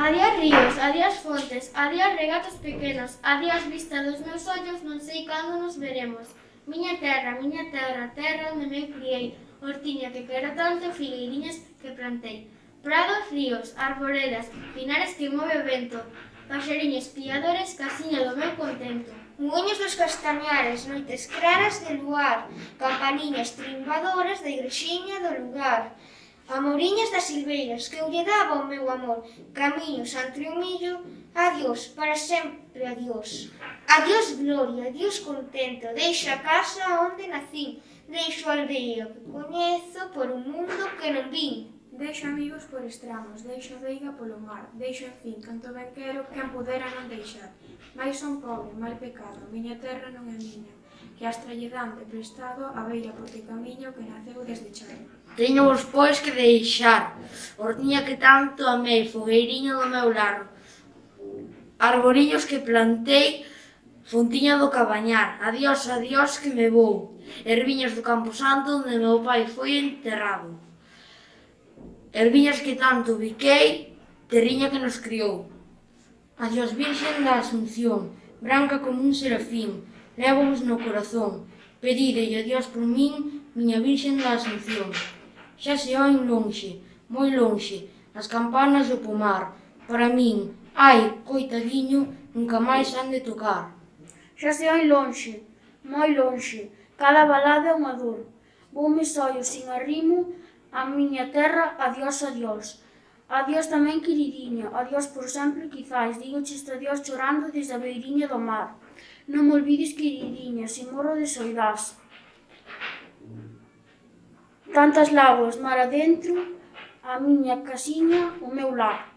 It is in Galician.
Adiós ríos, adiós fontes, adiós regatos pequenos, adiós vista dos meus ollos, non sei cando nos veremos. Miña terra, terra onde me criei, hortiña que quero tanto, figueiriñas que plantei. Prados, ríos, arboredas, pinares que move o vento, paxariños piadores, casiña do meu contento. Muiños dos castañares, noites claras de luar, campaniñas trimbadoras da igrexiña do lugar. Amoriñas das silveiras, que eu lle daba o meu amor, camiños entre o millo, adiós, para sempre adiós. Adiós gloria, adiós contento, deixo a casa onde nacín, deixo a aldea que coñezo por un mundo que non vin. Deixo amigos por estramos, deixo a veiga polo mar, deixo, en fin, canto ben quero, quen pudera non deixar. Mais son pobre, mal pecado, miña terra non é miña, que astra lle dan de prestado a beira porque camiño que naceu desde charo. Teño vos pois que deixar, hortiña que tanto amei, fogueiriño do meu lar, arboriños que plantei, fontiña do cabañar, adiós, adiós que me vou, erviñas do Campo Santo onde meu pai foi enterrado. Erviñas que tanto biquei, terriña que nos criou. Adiós Virxen da Asunción, branca como un serafín, lévovos no corazón, pedidelle a Dios por min, miña Virxen da Asunción. Xa se oen lonxe, moi lonxe, as campanas do pomar, para min, ai, coitadiño, nunca máis han de tocar. Xa se oen lonxe, moi lonxe, cada balada é unha dor. Voume sollo sin arrimo, a miña terra, adiós, adiós. Adiós tamén, queridinha, adiós por sempre, quizais, digoche este adiós chorando desde a beiriña do mar. Non me olvides, queridinha, se morro de soidás. Tantas lágoas mar adentro, a miña casiña, o meu lar.